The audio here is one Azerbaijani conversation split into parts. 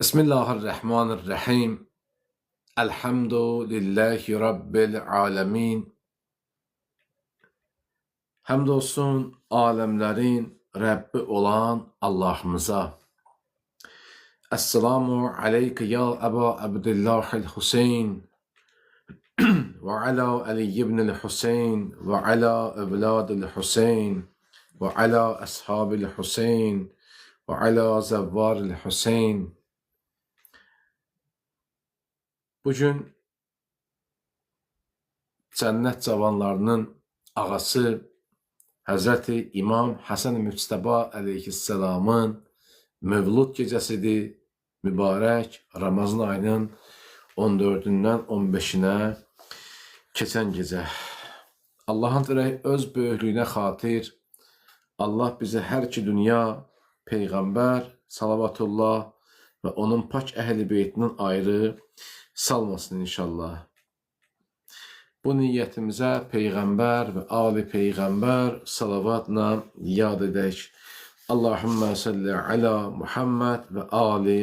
Bismillahirrahmanirrahim. Elhamdülillahi Rabbil alemin. Həmd olsun aləmlərin Rəbbi olan Allahımıza. Esselamu aleyke ya Əba Abdillahil Hüseyin və alə Ali ibn Hüseyin və alə evladil Hüseyin və alə əshabil Hüseyin və alə zəvvaril Hüseyin. Bugün cənnət cavanlarının ağası Həzrəti İmam Həsən Müctəba əleyhisselamın mövlud gecəsidir. Mübarək Ramazan ayının 14-dən 15-nə keçən gecə. Allahın dirək öz böyüklüyünə xatir Allah bizi hər iki dünya Peyğəmbər salavatullah və onun pak əhl-i beytindən ayrı salmasın inşallah. Bu niyyətimizə Peyğəmbər və Ali Peyğəmbər salavatla yad edək. Allahümmə salli ala Muhammed və Ali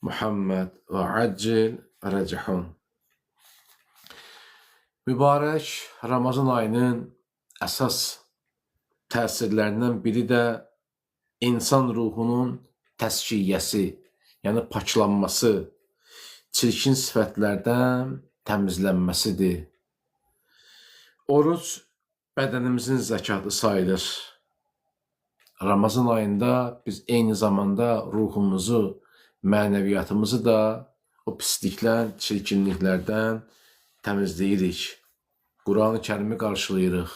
Muhammed və accil rəcəhun. Mübarək Ramazan ayının əsas təsirlərindən biri də insan ruhunun təskiyyəsi, yəni paklanması, çirkin sifətlərdən təmizlənməsidir. Oruc bədənimizin zəkatı sayılır. Ramazan ayında biz eyni zamanda ruhumuzu, mənəviyyatımızı da o pisliklər, çirkinliklərdən təmizləyirik. Quran-ı Kərimi qarşılayırıq.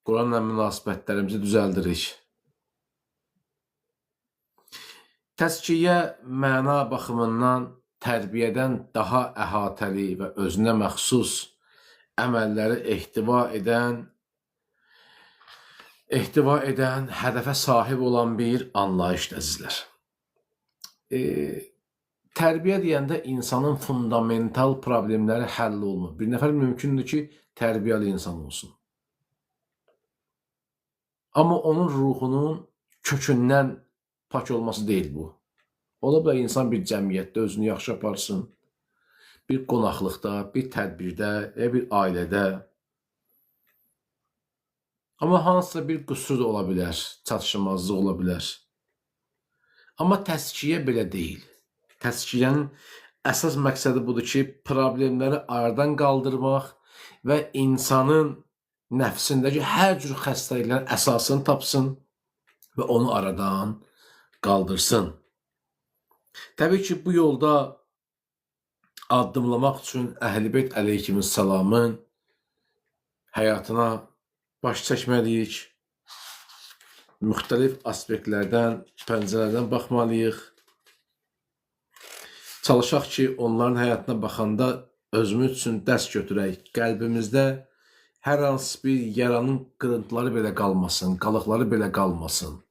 Quranla münasibətlərimizi düzəldirik. Təzkiyə məna baxımından tərbiyədən daha əhatəli və özünə məxsus əməlləri ehtiva edən, hədəfə sahib olan bir anlayışdır əzizlər. Tərbiyə deyəndə insanın fundamental problemləri həll olunur. Bir nəfər mümkündür ki, tərbiyəli insan olsun. Amma onun ruhunun kökündən pak olması deyil bu. Ola bilər insan bir cəmiyyətdə özünü yaxşı aparsın, bir qonaqlıqda, bir tədbirdə, bir ailədə. Amma hansısa bir qüsur da ola bilər, çatışmazlıq ola bilər. Amma təzkiyə belə deyil. Təzkiyənin əsas məqsədi budur ki, problemləri aradan qaldırmaq və insanın nəfsindəki hər cür xəstəliklərin əsasını tapsın və onu aradan qaldırsın. Təbii ki, bu yolda addımlamaq üçün Əhl-i Beyt əleyhissalamın həyatına baş çəkməliyik. Müxtəlif aspektlərdən, pəncərədən baxmalıyıq. Çalışaq ki, onların həyatına baxanda özümüz üçün dərs götürək. Qəlbimizdə hər hansı bir yaranın qırıntıları belə qalmasın, qalıqları belə qalmasın.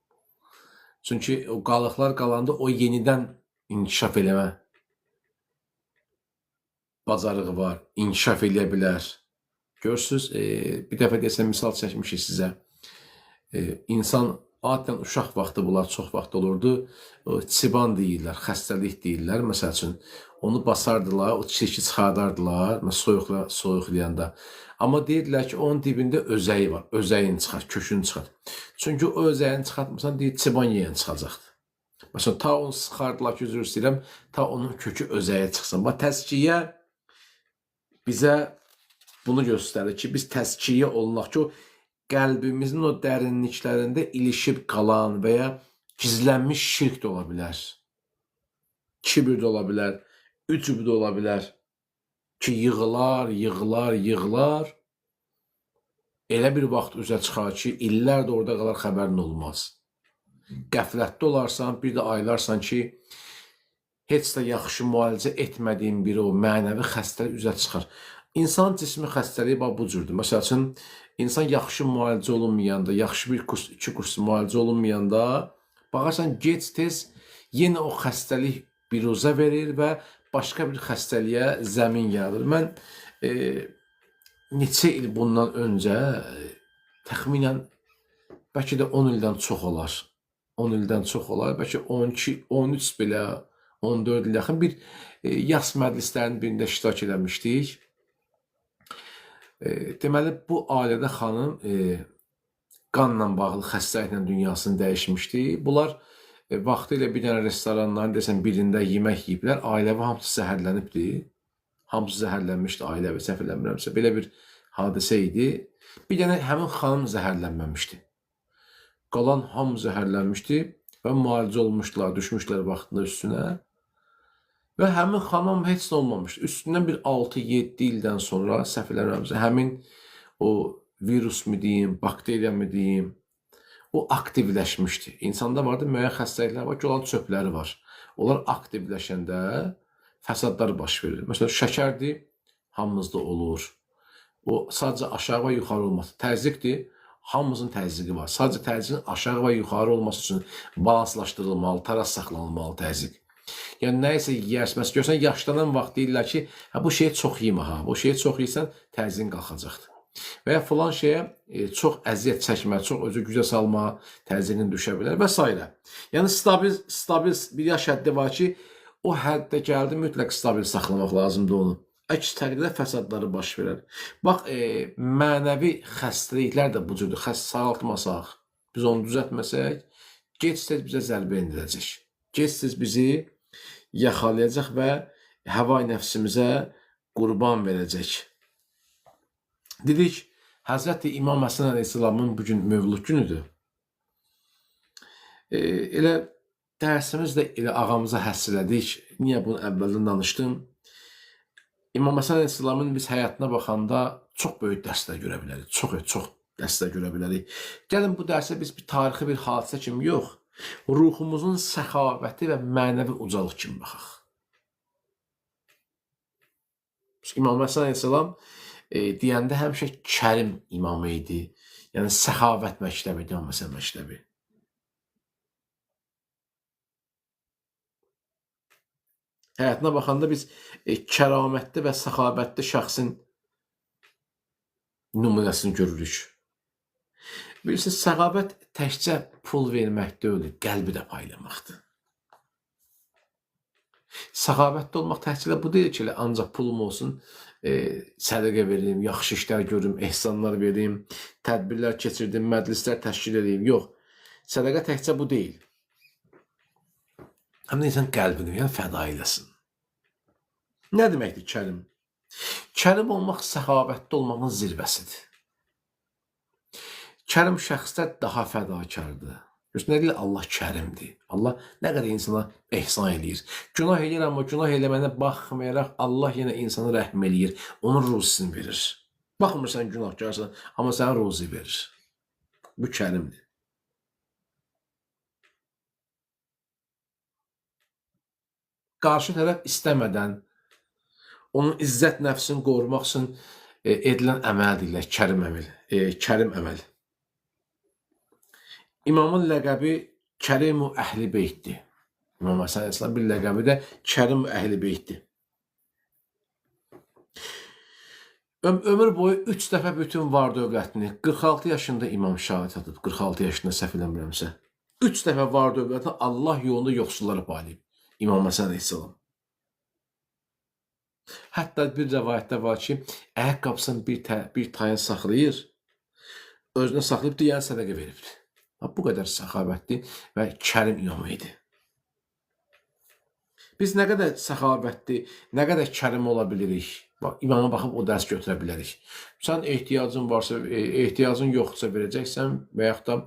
Çünki o qalıqlar qalanda o yenidən inkişaf eləmə bacarığı var, inkişaf eləyə bilər. Görürsünüz, bir dəfə desəm, misal çəkmişik sizə. İnsan adətən uşaq vaxtı bunlar çox vaxt olurdu. Çiban deyirlər, xəstəlik deyirlər. Məsəl üçün, onu basardılar, o çirki çıxardardılar, soyuqlayanda. Amma deyirlər ki, onun dibində özəyi var, özəyini çıxart, kökünü çıxart. Çünki o özəyini çıxartmırsan, deyir, çiban yeyən çıxacaqdır. Məsələn, ta onu sıxardılar ki, üzr istəyirəm, ta onun kökü özəyə çıxsın. Təzkiyə bizə bunu göstərir ki, biz təzkiyə olunaq ki, o qəlbimizin o dərinliklərində ilişib qalan və ya gizlənmiş şirk də ola bilər. Kibir də ola bilər, ücub da ola bilər ki, yığılar. Elə bir vaxt üzə çıxar ki, illər də orada qalar, xəbərin olmaz. Qəflətdə olarsan, bir də aylarsan ki, heç də yaxşı müalicə etmədiyin biri o mənəvi xəstəlik üzə çıxar. İnsan cismi xəstəliyi bu cürdür. Məsəl üçün, insan yaxşı müalicə olunmayanda, yaxşı bir kurs, 2 kurs müalicə olunmayanda, baxarsan, gec-tez yenə o xəstəlik biruzə verir və başqa bir xəstəliyə zəmin yaradır. Mən neçə il bundan öncə, təxminən, bəlkə də 10 ildən çox olar, 10 ildən çox olar, bəlkə 12, 13 belə, 14 il yaxın bir yas məclislərinin birində iştirak eləmişdik. Deməli, bu ailədə xanım qanla bağlı xəstəliklə dünyasını dəyişmişdi. Bunlar vaxtilə bir dənə restoranların desəm birində yemək yeyiblər, ailəvi hamısı zəhərlənibdi. Hamısı zəhərlənmişdi, ailəvi səhv eləmirəmsə. Belə bir hadisə idi. Bir dənə həmin xanım zəhərlənməmişdi. Qalan hamı zəhərlənmişdi və müalicə olmuşdular, düşmüşlər vaxtında üstünə. Və həmin xanım heç nə olmamışdı. Üstündən bir 6-7 ildən sonra səhv eləmirəmsə, həmin o virus mu deyim, bakteriya mı deyim, o aktivləşmişdi. İnsanda vardı müəyyən xəstəliklər var ki, onların çöpləri var. Onlar aktivləşəndə fəsadlar baş verir. Məsələn, şəkərdir, hamımızda olur. O sadəcə aşağı və yuxarı olması. Təzyiqdir, hamımızın təzyiqi var. Sadəcə təzyiqin aşağı və yuxarı olması üçün balanslaşdırılmalı, taraz saxlanılmalı təzyiq. Yəni, nəyisə yiyərsən, görsən, yaşlanan vaxt deyirlər ki, bu şeyi çox yiymə, bu şeyi çox yiysən, təzyiqin qalxacaqdır. Və ya filan şeyə çox əziyyət çəkmə, çox özü gücə salma, təzyiqin düşə bilər və s. Yəni, stabil bir yaş həddi var ki, o həddə gəldi, mütləq stabil saxlamaq lazımdır onu. Əks təqdirdə fəsadları baş verər. Bax, mənəvi xəstəliklər də bu cürdür. Sağaltmasaq, biz onu düzəltməsək, gec-tez bizə zərbə endirəcək. Gec-tez bizi yaxalayacaq və həva-i nəfsimizə qurban verəcək. Dedik, Həzrəti İmam Həsən əleyhissalamın bugün mövlud günüdür. Elə dərsimiz də elə ağamıza həsr elədik. Niyə bunu əvvəldən danışdım? İmam Həsən əleyhissalamın biz həyatına baxanda çox böyük dərslər görə bilərik. Çox dərslər görə bilərik. Gəlin bu dərsə biz bir tarixi bir hadisə kimi yox, ruhumuzun səxavəti və mənəvi ucalıq kimi baxaq. İmam Həsən əleyhissalam deyəndə həmişə Kərim imamı idi. Yəni, səxavət məktəbi, İmam Həsən məktəbi. Həyatına baxanda biz kəramətli və səxavətli şəxsin nümunəsini görürük. Bilirsiniz, səxavət təkcə pul vermək deyil, qəlbi də paylamaqdır. Səxavətli olmaq təhsilə bu deyil ki, ancaq pulum olsun, sədəqə verim, yaxşı işlər görüm, ehsanlar verim, tədbirlər keçirdim, məclislər təşkil edeyim. Yox, sədəqə təkcə bu deyil. Həm də insan qəlbini fəda eləsin. Nə deməkdir kərim? Kərim olmaq səxavətli olmağın zirvəsidir. Kərim şəxslər daha fədakardır. Nə deyil, Allah kərimdir. Allah nə qədər insana ehsan eləyir. Günah eləyir, amma günah eləməyinə baxmayaraq Allah yenə insana rəhm eləyir. Onun ruzisini verir. Baxmırsan günahkarsan, amma sənə ruzi verir. Bu kərimdir. Qarşı tərəf istəmədən onun izzət nəfsini qorumaq üçün edilən əməl deyirlər, kərim əməl. İmamın ləqəbi Kərim-u Əhl-i Beytdir. İmam Həsən əleyhissalam bir ləqəbi də Kərim-u Əhl-i Beytdir. Ömür boyu 3 dəfə bütün var dövlətini, 46 yaşında imam şəhadət atıb, 46 yaşında səhv eləmirəmsə. 3 dəfə var dövlətini Allah yolunda yoxsullara paylayıb. İmam Həsən əleyhissalam. Hətta bir rəvayətdə var ki, ayaqqabısını bir tayın saxlayır, özünə saxlayıb deyən sədəqə veribdir. Bu qədər səxavətli və kərim imamı idi. Biz nə qədər səxavətli, nə qədər kərim ola bilirik? İmama baxıb o dərs götürə bilərik. Sən ehtiyacın varsa, ehtiyacın yoxsa verəcəksən və yaxud da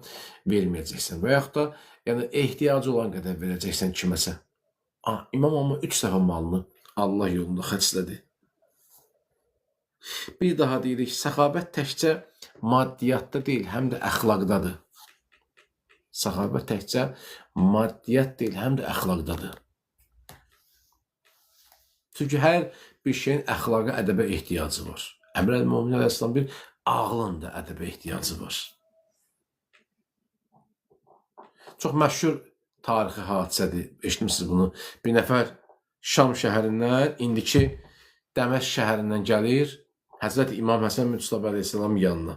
verməyəcəksən. Və yaxud da yəni, ehtiyacı olan qədər verəcəksən kiməsə. İmam amma 3 dəfə malını Allah yolunda xərclədi. Bir daha deyirik, səxavət təkcə maddiyyatda deyil, həm də əxlaqdadır. Səxavət təkcə maddiyyat deyil, həm də əxlaqdadır. Çünki hər bir şeyin əxlaqa, ədəbə ehtiyacı var. Əmr əl-Mömin əleyhissalam bir ağlın da ədəbə ehtiyacı var. Çox məşhur tarixi hadisədir, eşitmişsiniz bunu. Bir nəfər Şam şəhərindən, indiki Dəməşq şəhərindən gəlir Həzrəti İmam Həsən Müctəbə əleyhissalamın yanına.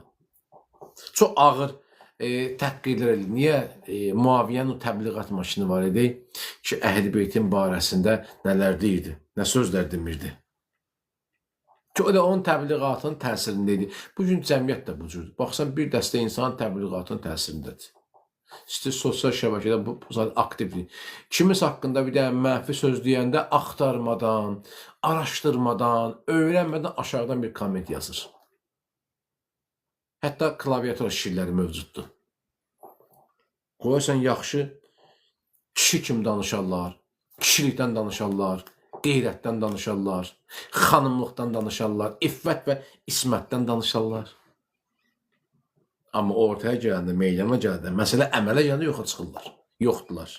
Çox ağır təhqirlər edir. Niyə Muaviyyənin o təbliğat maşını var idi ki, Əhl-i Beytin barəsində nələr deyirdi, nə sözlər demirdi. Ki, o da onun təbliğatının təsirində idi. Bugün cəmiyyət də bu cürdür. Baxsan, bir dəstə insan təbliğatının təsirindədir. İşte sosial şəbəkədə bu aktivdir. Kimiz haqqında bir dənə mənfi söz deyəndə axtarmadan, araşdırmadan, öyrənmədən aşağıdan bir komment yazır. Hətta klaviatura şiirləri mövcuddur. Qoyarsan yaxşı, kişi kimi danışarlar, kişilikdən danışarlar, qeyrətdən danışarlar, xanımlıqdan danışarlar, iffət və ismətdən danışarlar. Amma ortaya gələndə, meydana gələndə, məsələ əmələ gələndə yoxa çıxırlar. Yoxdular.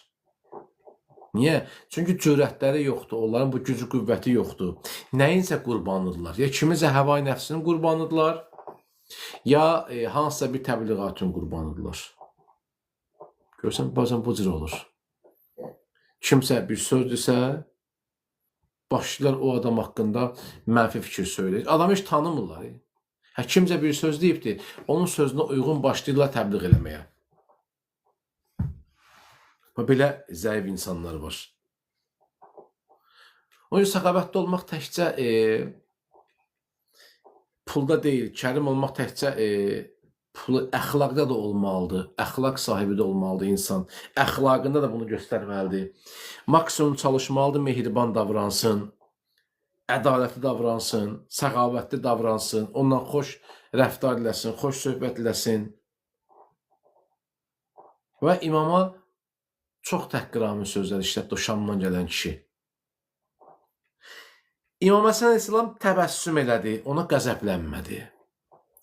Niyə? Çünki cürətləri yoxdur, onların bu gücü qüvvəti yoxdur. Nəyincə qurbanıdırlar? Ya kimisə həvai nəfsinin qurbanıdırlar, ya hansısa bir təbliğatın qurbanıdırlar. Görsən, bazen bu cür olur. Kimsə bir sözdürsə, başlayırlar o adam haqqında mənfi fikir söyləyir. Adamı heç tanımırlar. Kimsə bir söz deyibdir, onun sözünə uyğun başlayırlar təbliğ eləməyə. Belə zəif insanlar var. Onun üçün səxavətli olmaq təkcə pulda deyil, kərim olmaq təkcə pulu əxlaqda da olmalıdır. Əxlaq sahibi də olmalıdır insan. Əxlaqında da bunu göstərməlidir. Maksimum çalışmalıdır, mehriban davransın, ədalətli davransın, səxavətli davransın, ondan xoş rəftar eləsin, xoş söhbət eləsin. Və imama çox təhqirami sözlər işlətdi o Şamdan gələn kişi. İmam Həsən əleyhissalam təbəssüm elədi, ona qəzəblənmədi.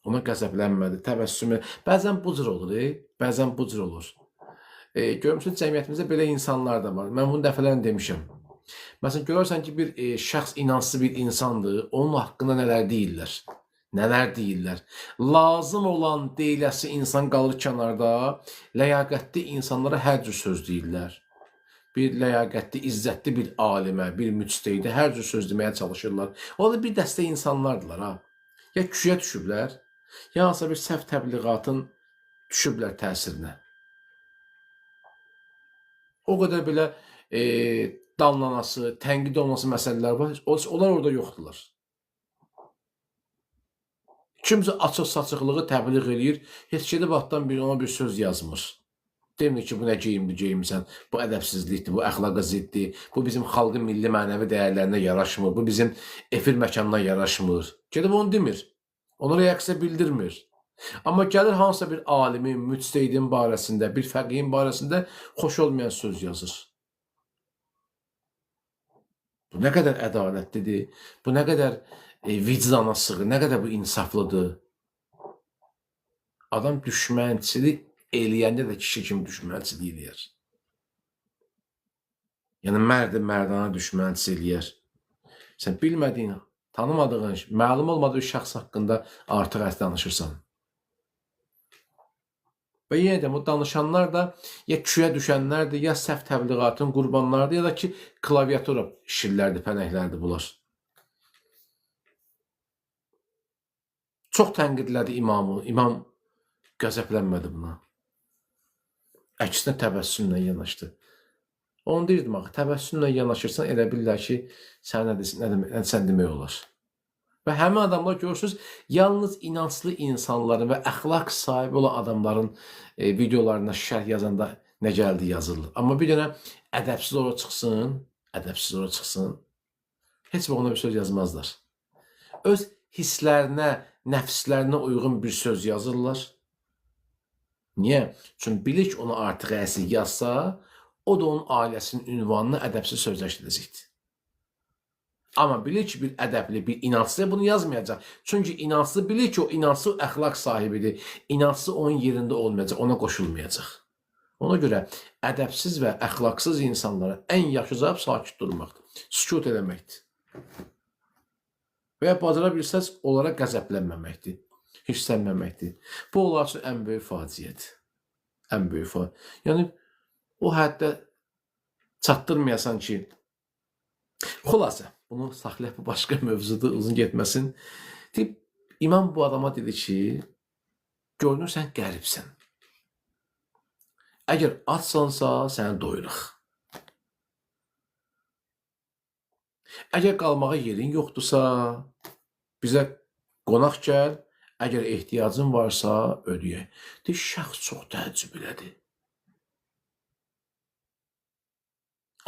Ona qəzəblənmədi, təbəssüm elədi. Bəzən bu cür olur, bəzən bu cür olur. Görmüşsün, cəmiyyətimizdə belə insanlar da var. Mən bunu dəfələrini demişəm. Məsələn, görürsən ki, bir şəxs inansız bir insandır, onun haqqında nələr deyirlər. Nələr deyirlər. Lazım olan deyiləsi insan qalır kənarda, ləyaqətli insanlara hər cür söz deyirlər. Bir ləyaqətli, izzətli bir alimə, bir müctəhide hər cür söz deməyə çalışırlar. O da bir dəstə insanlardılar. Ha. Ya küçüyə düşüblər, ya hansısa bir səhv təbliğatın düşüblər təsirinə. O qədər belə danlanası, tənqid olması məsələlər var. Onlar orada yoxdular. Kimsə açıq-saçıqlığı təbliğ eləyir, heç gedib vaxtdan bir ona bir söz yazmır. Demir ki, bu nə geyimdir, geyimsən, bu ədəbsizlikdir, bu əxlaqa ziddir, bu bizim xalqın milli mənəvi dəyərlərinə yaraşmır, bu bizim efir məkanına yaraşmır. Gedib onu demir, ona reaksiya bildirmir. Amma gəlir hansısa bir alimin, müctəhidin barəsində, bir fəqihin barəsində xoş olmayan söz yazır. Bu nə qədər ədalətlidir, bu nə qədər vicdana sığır, nə qədər bu insaflıdır. Adam düşmənçilik eləyəndə də kişi kimi düşmənçilik eləyər. Yəni, mərdi mərdana düşmənçilik eləyər. Sən bilmədiyin, tanımadığın, məlum olmadığı şəxs haqqında artıq danışırsan. Və yenə də bu danışanlar da ya küyə düşənlərdir, ya səhv təbliğatın qurbanlardır, ya da ki, klaviatura şirlərdir, pənəklərdir bunlar. Çox tənqidlədi imamı. İmam qəzəblənmədi buna. Əksinə təbəssümlə yanaşdı. Onu deyirdim, təbəssümlə yanaşırsan, elə bilirlər ki, sən demək olar. Və həmin adamlar görürsünüz, yalnız inanclı insanların və əxlaq sahibi olan adamların videolarına şərh yazanda nə gəldi yazılır. Amma bir dənə ədəbsiz ora çıxsın, heç ona bir söz yazmazlar. Öz hisslərinə, nəfslərinə uyğun bir söz yazırlar. Niyə? Çünki bilir ki, onu artıq əsil yazsa, o da onun ailəsinin ünvanını ədəbsiz sözləşdirəcəkdir. Amma bilir ki, bir ədəbli, bir inansız bunu yazmayacaq. Çünki inansız bilir ki, o inansız əxlaq sahibidir. İnansız onun yerində olmayacaq, ona qoşulmayacaq. Ona görə ədəbsiz və əxlaqsız insanlara ən yaxşı cavab sakit durmaqdır. Sükut eləməkdir. Və ya bacara bilsəz, onlara qəzəblənməməkdir. Hirslənməməkdir. Bu, onlar üçün ən böyük faciədir. Ən böyük faciədir. Yəni, o həddə çatdırmayasan ki, xülasə, bunu saxlayaq, bu başqa mövzudur, uzun getməsin. İmam bu adama dedi ki, görünürsən qəribsən. Əgər açsansa, səni doyuruq. Əgər qalmağa yerin yoxdursa, bizə qonaq gəl, əgər ehtiyacın varsa, ödəyək. Şəxs çox təəccüb elədi.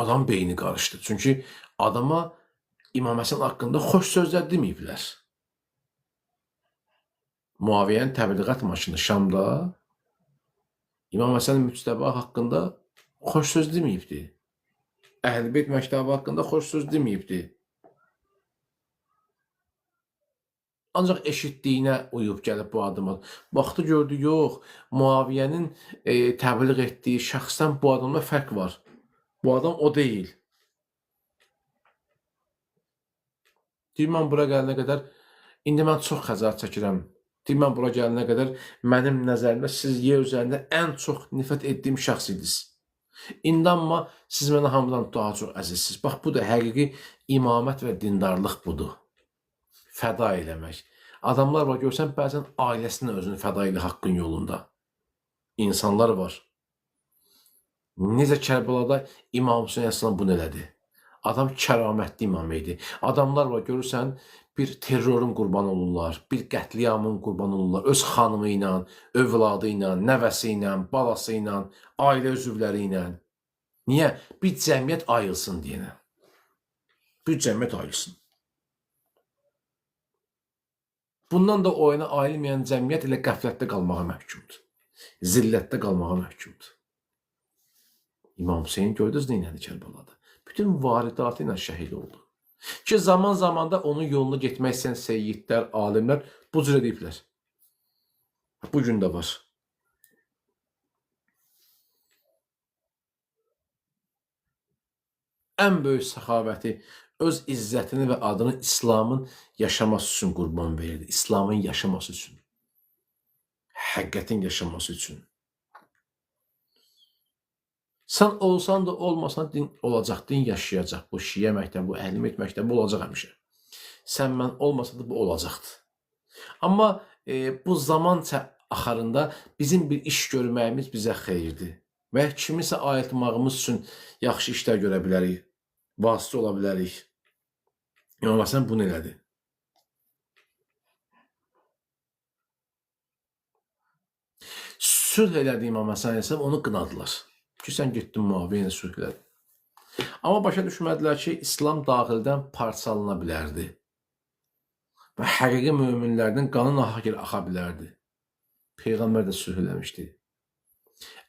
Adam beyni qarışdı. Çünki adama İmam Həsən haqqında xoş sözlər deməyiblər. Muaviyyənin təbliğat maşını Şamda İmam Həsən Müctəba haqqında xoş söz deməyibdi. Əhl-i Beyt məktəbi haqqında xoş söz deməyibdi. Ancaq eşitdiyinə uyub gəlib bu adıma. Baxdı, gördü, yox, Muaviyyənin təbliğ etdiyi şəxsdən bu adamda fərq var. Bu adam o deyil. Deyir, mən bura gələnə qədər, indi mən çox xəzər çəkirəm. Deyir, mən bura gələnə qədər, mənim nəzərimdə siz yer üzərində ən çox nifrət etdiyim şəxs idiniz. İndi amma siz mənə hamıdan daha çox əzizsiniz. Bax, bu da həqiqi imamət və dindarlıq budur. Fəda eləmək. Adamlar var, görsən, bəzən ailəsinə özünü fəda elə haqqın yolunda. İnsanlar var. Necə Kərbəlada İmam Hüseyin Əsələm bunu elədi. Adam kəramətli imam idi. Adamlar var, görürsən, bir terrorun qurbanı olurlar, bir qətliamın qurbanı olurlar. Öz xanımı ilə, övladı ilə, nəvəsi ilə, balası ilə, ailə üzvləri ilə. Niyə? Bir cəmiyyət ayılsın deyənə. Bir cəmiyyət ayılsın. Bundan da oyuna ayılmayan cəmiyyət elə qəflətdə qalmağa məhkumdur. Zillətdə qalmağa məhkumdur. İmam Hüseyin gördünüz neynədi Kərbəlada? Bütün varidatı ilə şəhid oldu. Ki, zaman zamanda onun yolunu getmək istəyən seyyidlər, alimlər bu cür ediblər. Bu gün də var. Ən böyük səxavəti, öz izzətini və adını İslamın yaşaması üçün qurban verirdi. İslamın yaşaması üçün. Həqiqətin yaşaması üçün. Sən olsan da olmasan din olacaq, din yaşayacaq. Bu Şiə məktəbi, bu Əhl-i Beyt məktəbi olacaq həmişə. Sən mən olmasa da bu olacaqdır. Amma bu zaman axarında bizim bir iş görməyimiz bizə xeyirdir. Və kimisə ayıltmağımız üçün yaxşı işlər görə bilərik, vasitə ola bilərik. İmam Həsən bunu elədi. Sülh elədi İmam Həsən, onu qınadılar. Ki, sən getdin Muaviyyə ilə sülh elədin. Amma başa düşmədilər ki, İslam daxildən parçalana bilərdi. Və həqiqi möminlərdən qanı nahaq yerə axa bilərdi. Peyğəmbər də sülh eləmişdi.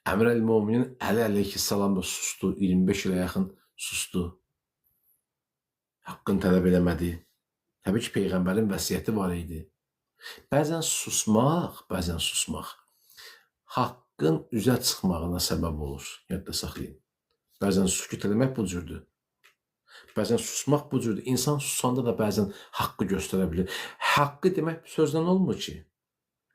Əmr əl-Müminin Əli əleyhissalam da sustu. 25 ilə yaxın sustu. Haqqını tələb eləmədi. Təbii ki, Peyğəmbərin vəsiyyəti var idi. Bəzən susmaq haqqın üzə çıxmağına səbəb olur. Yadda saxlayın. Bəzən sükut eləmək bu cürdür. Bəzən susmaq bu cürdür. İnsan susanda da bəzən haqqı göstərə bilir. Haqqı demək sözlə olmur ki.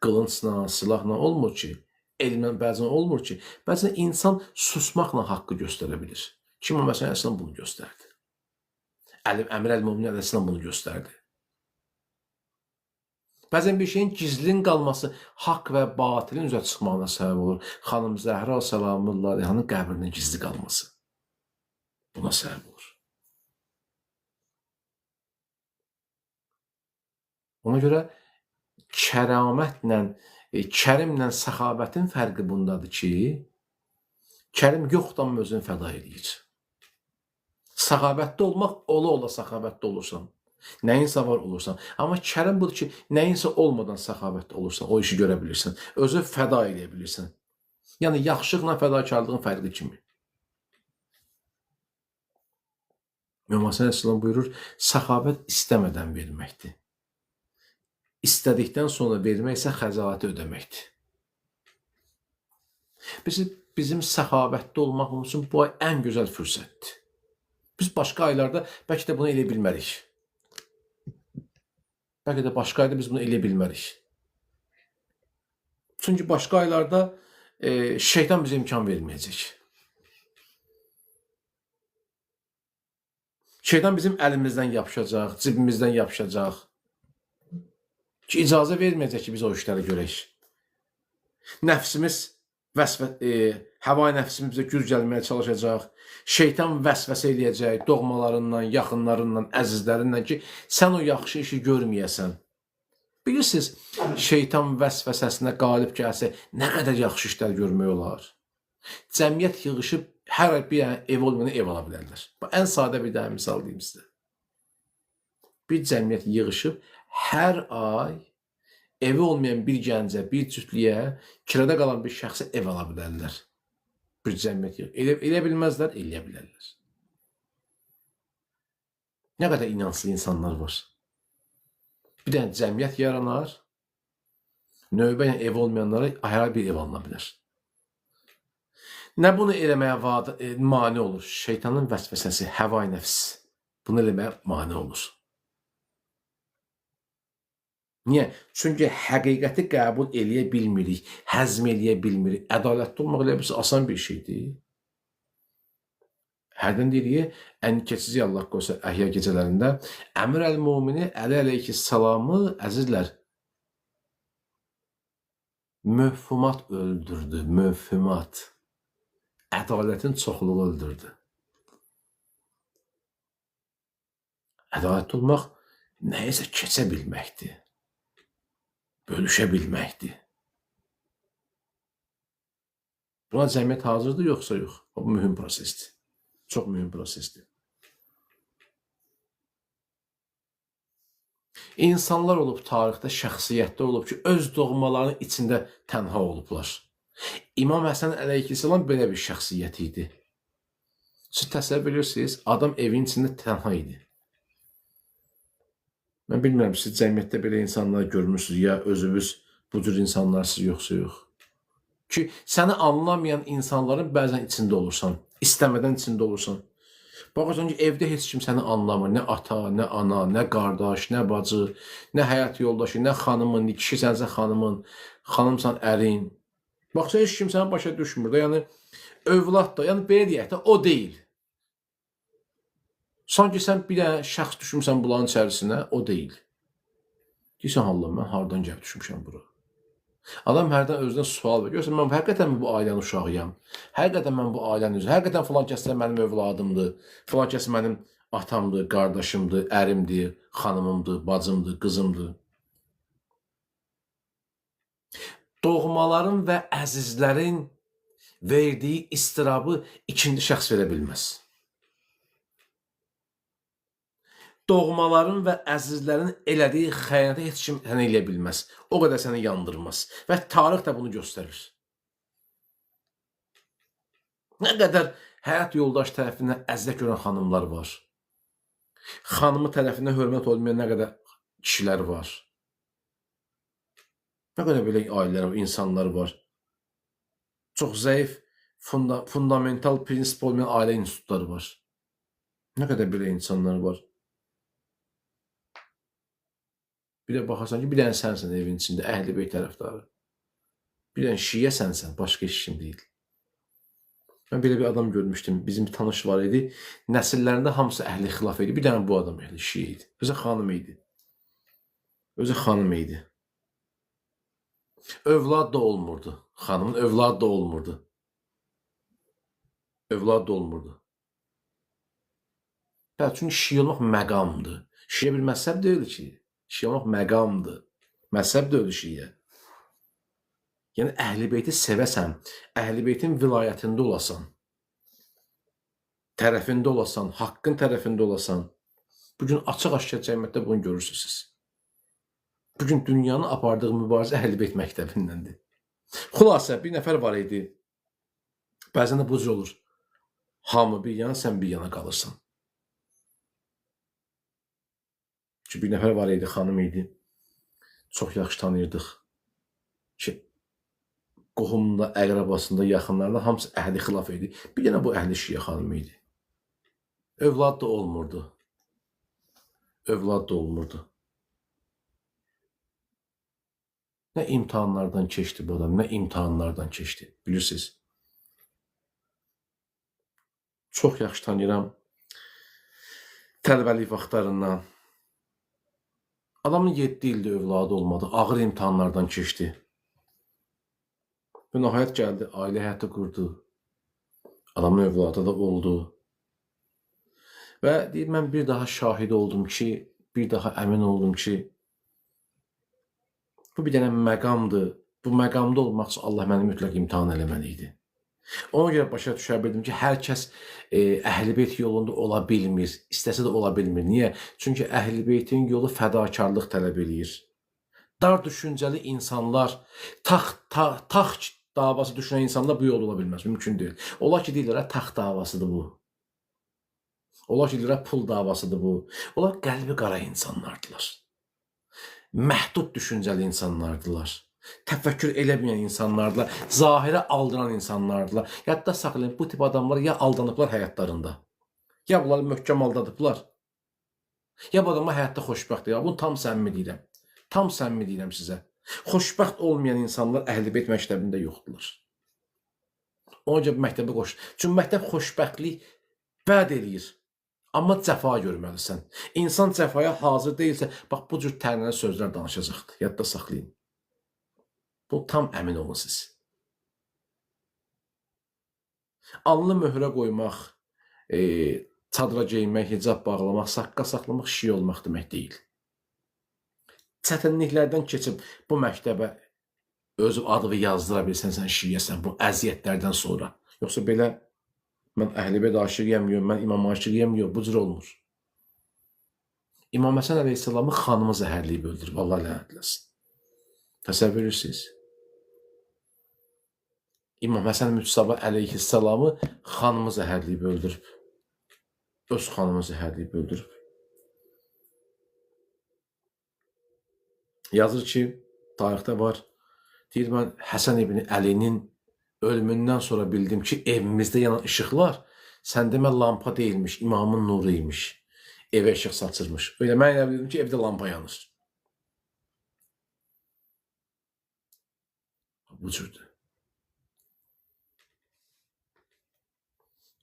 Qılıncla, silahla olmur ki. Elmlə bəzən olmur ki. Bəzən insan susmaqla haqqı göstərə bilir. Kim o məsələn Əsələm bunu göstərdi. Əmr əl-Müminin Əsələm bunu göstərdi. Bəzən bir şeyin gizlin qalması haqq və batilin üzə çıxmağına səbəb olur. Xanım Zəhra salamullah əleyhanın qəbrinin gizli qalması buna səbəb olur. Ona görə kərimlə səxabətin fərqi bundadır ki, kərim yoxdan özünü fəda edir. Səxavətdə olmaq ola səxavətdə olursan. Nəyinsə var olursan. Amma kərim budur ki, nəyinsə olmadan səxavətdə olursan, o işi görə bilirsən. Özü fəda edə bilirsən. Yəni, yaxşılıqla fədakarlığın fərqi kimi. İmam Həsən Əsələm buyurur, səxavət istəmədən verməkdir. İstədikdən sonra vermək isə xəcaləti ödəməkdir. Bizim səxavətdə olmaq üçün bu ay ən gözəl fürsətdir. Biz başqa aylarda bəlkə də bunu elə bilmərik. Bəlkə də başqa ayda biz bunu elə bilmərik. Çünki başqa aylarda şeytan bizə imkan verməyəcək. Şeytan bizim əlimizdən yapışacaq, cibimizdən yapışacaq. Ki, icazə verməyəcək ki, biz o işləri görək. Nəfsimiz Həva nəfsim bizə güc gəlməyə çalışacaq. Şeytan vəsvəsə eləyəcək doğmalarından, yaxınlarından, əzizlərindən ki, sən o yaxşı işi görməyəsən. Bilirsiniz, şeytan vəsvəsəsinə qalib gəlsə, nə qədər yaxşı işlər görmək olar. Cəmiyyət yığışıb, hər ay bir ev olmayan ev ala bilərlər. Ən sadə bir daha misal deyim sizə. Bir cəmiyyət yığışıb, hər ay evi olmayan bir gəncə, bir cütlüyə, kirada qalan bir şəxsə ev ala bilərlər. Bir cəmiyyət yığışıb. Elə bilməzlər, eləyə bilərlər. Nə qədər inansız insanlar var. Bir dənə cəmiyyət yaranar, növbə ilə ev olmayanlara hər bir ev alına bilər. Nə bunu eləməyə mane olur? Şeytanın vəsvəsəsi, həva nəfs. Bunu eləməyə mane olur. Niyə? Çünki həqiqəti qəbul eləyə bilmirik, həzm eləyə bilmirik. Ədalətli olmaq elə birisi asan bir şeydir. Hərdən deyirik, ən keçici Allah qoysa Əhya gecələrində Əmir əl-Mumini Əli əleyhissalamı, əzizlər, möhfumat öldürdü, möhfumat. Ədalətin çoxluğu öldürdü. Ədalətli olmaq nəyəsə keçə bilməkdir. Bölüşə bilməkdir. Buna cəmiyyət hazırdır, yoxsa yox? Bu mühüm prosesdir. Çox mühüm prosesdir. İnsanlar olub tarixdə, şəxsiyyətdə olub ki, öz doğmalarının içində tənha olublar. İmam Həsən əleyhissalam belə bir şəxsiyyət idi. Siz təsəvvür edirsiniz, adam evin içində tənha idi. Mən bilmirəm, siz cəmiyyətdə belə insanlar görmürsünüz, ya özünüz bu cür insanlarsınız, yoxsa yox. Ki, səni anlamayan insanların bəzən içində olursan, istəmədən içində olursan. Baxırsan ki, evdə heç kim səni anlamır, nə ata, nə ana, nə qardaş, nə bacı, nə həyat yoldaşı, nə xanımın, kişisənsə xanımın, xanımsan ərin. Baxırsan, heç kim səni başa düşmür da, yəni övlad da, yəni belə deyək də, o deyil. Sanki sən bir dənə şəxs düşmüsən bunların içərisinə, o deyil. Deyirsən, Allah, mən hardan gəlib düşmüşəm bura? Adam hərdən özünə sual verir. Görürsən, mən həqiqətən bu ailənin uşağıyam. Həqiqətən mən bu ailənin üzrə. Həqiqətən filan kəslər mənim övladımdır. Filan kəs mənim atamdır, qardaşımdır, ərimdir, xanımımdır, bacımdır, qızımdır. Doğmaların və əzizlərin verdiyi istirabı ikinci şəxs verə bilməz. Doğmaların və əzizlərin elədiyi xəyanəti heç kim səni eləyə bilməz. O qədər səni yandırmaz. Və tarix də bunu göstərir. Nə qədər həyat yoldaş tərəfindən əziyyət görən xanımlar var. Xanımı tərəfindən hörmət olmayan nə qədər kişilər var. Nə qədər belə ailələr var, insanlar var. Çox zəif, fundamental prinsip olmayan ailə institutları var. Nə qədər belə insanlar var. Bir də baxarsan ki, bir dənə sənsən evin içində, Əhl-i-Beyt tərəfdarı. Bir dənə şiyə sənsən, başqa heç kim deyil. Mən belə bir adam görmüşdüm, bizim bir tanış var idi. Nəsillərində hamısı əhli xilaf idi. Bir dənə bu adam əhli şiyə idi. Özü xanım idi. Özü xanım idi. Övlad da olmurdu. Xanımın övlad da olmurdu. Övlad da olmurdu. Çünki şiyə olmaq məqamdır. Şiyə bir məzhəb deyil ki. Şiə olmaq məqamdır. Məzhəb də ölü şiə. Yəni, Əhl-i-Beyti sevəsən, Əhl-i-Beytin vilayətində olasan, tərəfində olasan, haqqın tərəfində olasan, bugün açıq-aşkar cəmiyyətdə bunu görürsünüz. Bugün dünyanın apardığı mübarizə Əhl-i-Beyt məktəbindəndir. Xülasə, bir nəfər var idi. Bəzən də bu cür olur. Hamı bir yana, sən bir yana qalırsan. Ki, bir nəfər var idi, xanım idi. Çox yaxşı tanıyırdıq. Ki, qohumunda, əqrabasında, yaxınlarında hamısı əhli xilaf idi. Bir dənə bu əhli şiə xanım idi. Övlad da olmurdu. Övlad da olmurdu. Nə imtahanlardan keçdi bu adam, nə imtahanlardan keçdi. Bilirsiniz. Çox yaxşı tanıyıram. Tələbəlik vaxtlarından. Adamın 7 ildə övladı olmadı. Ağır imtahanlardan keçdi. Və nəhayət gəldi, ailə həyatı qurdu. Adamın övladı da oldu. Və deyir, mən bir daha şahid oldum ki, bir daha əmin oldum ki, bu bir dənə məqamdır. Bu məqamda olmaq üçün Allah məni mütləq imtahan eləməli idi. Ona görə başa düşə bildim ki, hər kəs Əhl-i-Beyt yolunda ola bilmir. İstəsə də ola bilmir. Niyə? Çünki Əhl-i-Beytin yolu fədakarlıq tələb eləyir. Dar düşüncəli insanlar, taxt davası düşünən insanlar bu yolda ola bilməz. Mümkün deyil. Ola ki, deyirlər, taxt davasıdır bu. Ola ki, deyirlər, pul davasıdır bu. Onlar qəlbi qara insanlardılar. Məhdud düşüncəli insanlardılar. Təfəkkür eləməyən insanlardılar. Zahirə aldıran insanlardılar. Yadda saxlayın, bu tip adamlar ya aldanıblar həyatlarında, ya bunları möhkəm aldadıblar, ya bu adamlar həyatda xoşbəxtdir. Ya, bunu tam səmimi deyirəm. Tam səmimi deyirəm sizə. Xoşbəxt olmayan insanlar Əhl-i-Beyt məktəbində yoxdular. Ona görə məktəbə qoş. Çünki məktəb xoşbəxtlik vəd eləyir. Amma cəfa görməlisən. İnsan cəfaya hazır deyilsə, bax, bu cür tərlənən sözlər danışacaqdır. Yadda saxlayın. Bu tam əmin olun siz. Alnı möhrə qoymaq, çadıra geyinmək, hicab bağlamaq, saqqa saxlamaq şiə olmaq demək deyil. Çətinliklərdən keçib bu məktəbə öz adını yazdıra bilsən, sən şiəsən bu əziyyətlərdən sonra. Yoxsa belə mən Əhl-i-Beyt aşiqiyəm, mən İmam aşiqiyəm, bu cür olmur. İmam Həsən əleyhisselamı xanımı zəhərləyib öldürüb, Allah lənətləsin. Təsəvvür edirsiniz? İmam Həsən Müctəba əleyhisselamı xanımı zəhərləyib öldürüb. Öz xanımı zəhərləyib öldürüb. Yazır ki, tarixdə var, deyir, mən Həsən ibn Əlinin ölümündən sonra bildim ki, evimizdə yanan işıqlar sən demə lampa deyilmiş, imamın nuru imiş. Evə işıq saçırmış. Öyle mən elə bildim ki, evdə lampa yanır. Bu cürdür.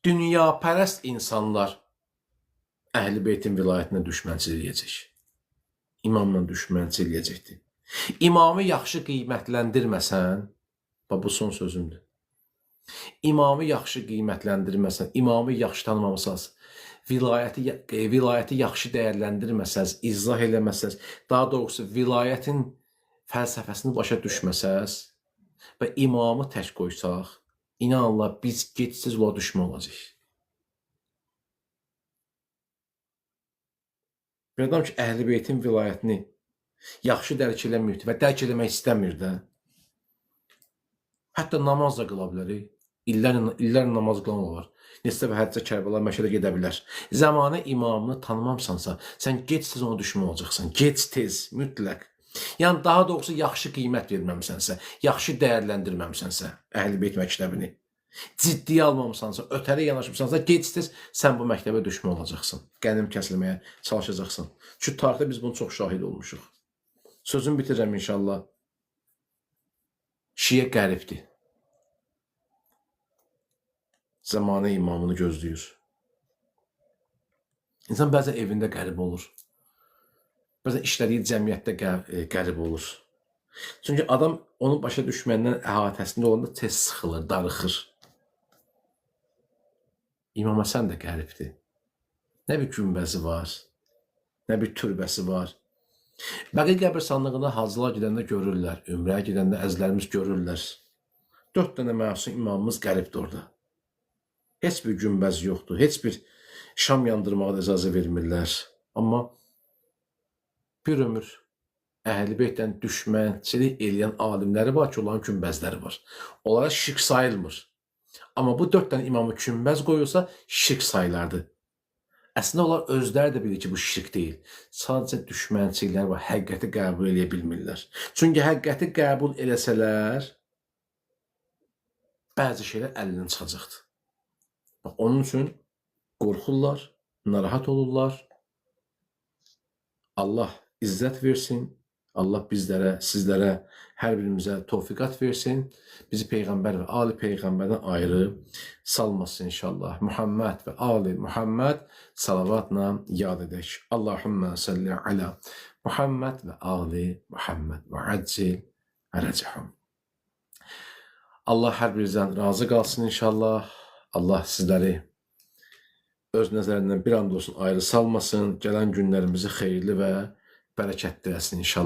Dünyapərəst insanlar Əhl-i-Beytin vilayətinə düşmənçilik eləyəcək. İmamla düşmənçilik eləyəcəkdir. İmamı yaxşı qiymətləndirməsən, bu son sözümdür. İmamı yaxşı qiymətləndirməsən, imamı yaxşı tanımamasınız, vilayəti yaxşı dəyərləndirməsəz, izah eləməsəz, daha doğrusu vilayətin fəlsəfəsini başa düşməsəz və imamı tək qoysaq, inanırlar, biz gecsiz ola düşmə olacaq. Bir adam ki, Əhl-i-Beytin vilayətini yaxşı dərk eləmir və dərk eləmək istəmir də, hətta namaz da qıla bilərik. İllər namaz qılan olar. Neçə və həccə Kərbəla məşədə gedə bilər. Zamanı imamını tanımamsansa, sən gec-tez ona düşmə olacaqsan. Gec-tez, mütləq. Yəni, daha doğrusu yaxşı qiymət verməmisənsə, yaxşı dəyərləndirməmisənsə Əhl-i-Beyt məktəbini, ciddiyə almamısansa, ötəri yanaşmışsansa, gec-tez sən bu məktəbə düşmə olacaqsın. Qənim kəsilməyə çalışacaqsın. Çünki tarixdə biz bunu çox şahid olmuşuq. Sözümü bitirəcəm inşallah. Şiə qəribdir. Zamanı imamını gözləyir. İnsan bəzən evində qərib olur. Bəzən işlədiyi cəmiyyətdə qərib olur. Çünki adam onun başa düşməndən əhatəsində olanda tez sıxılır, darıxır. İmam Həsən də qəribdir. Nə bir günbəzi var, nə bir türbəsi var. Bəqi qəbirstanlığına hacılar gedəndə görürlər, ümrəyə gedəndə əzlərimiz görürlər. 4 dənə məsum imamımız qəribdir orada. Heç bir günbəz yoxdur, heç bir şam yandırmağa da icazə vermirlər. Amma bir ömür Əhl-i-Beytdən düşmənçilik eləyən alimləri var ki, onların günbəzləri var. Onlara şirk sayılmır. Amma bu 4 dənə imamı günbəz qoyulsa şirk sayılardı. Əslində onlar özləri də bilir ki, bu şirk deyil. Sadəcə düşmənçiliklər var, həqiqəti qəbul eləyə bilmirlər. Çünki həqiqəti qəbul eləsələr, bəzi şeylər əlindən çıxacaqdır. Onun üçün qorxurlar, narahat olurlar. Allah izzət versin. Allah bizlərə, sizlərə, hər birimizə tövfiqat versin. Bizi Peyğəmbər və Ali Peyğəmbərdən ayrı salmasın inşallah. Muhammed və Ali Muhammed salavatla yad edək. Allahümmə salli alə Muhammed və Ali Muhammed və əccil ərəcəhum. Allah hər birinizdən razı qalsın inşallah. Allah sizləri öz nəzərindən bir an da olsun ayrı salmasın. Gələn günlərimizi xeyirli və bərəkətli etsin inşallah.